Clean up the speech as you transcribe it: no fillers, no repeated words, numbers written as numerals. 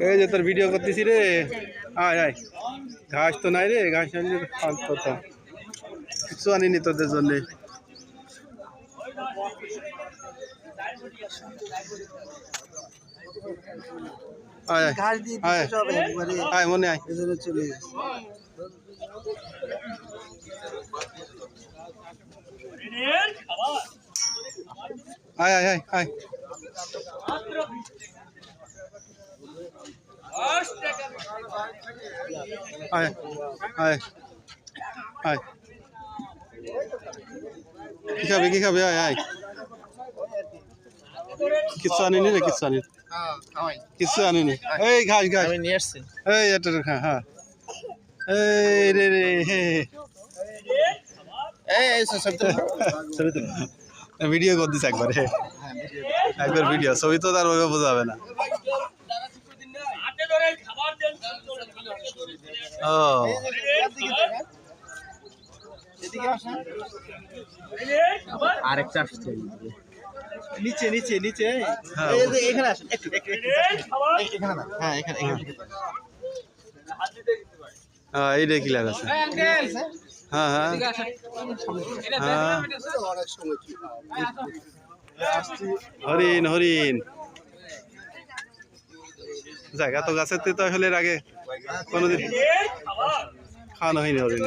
এই যে তোর ভিডিও করতেছি রে, আয় আয়। ঘাস তো নাই রে, ঘাস আনলে তো কিছু আনিনি তোদের জন্য। আয় আয় আয়, মনে আয়। আয় আয় আয় আয়। আয় আয় আয়। কি খাবে কি খাবে? আয় আয়। কিছু আনিনি রে, কিছু আনিনি, কিছু আনিনি। এই ঘাস ঘাস নিয়ে আসছি। এই এটা হ্যাঁ হ্যাঁ। এই রে রে হে ভিডিও করে দিস একবারে, একবার ভিডিও, ছবি তো তার ওইভাবে বোঝা যাবে না। ও আরেকটা আসছে নিচে নিচে নিচে হ্যাঁ এখানে আসেন একটু এখানে না, হ্যাঁ এখানে হ্যাঁ এই রে কি লাগাছে। হ্যাঁ হ্যাঁ হ্যাঁ। হরিণ হরিণ জায়গা তো গাছের তো আসলে এর আগে কোনোদিন খাওয়ানো হয়নি হরিণ।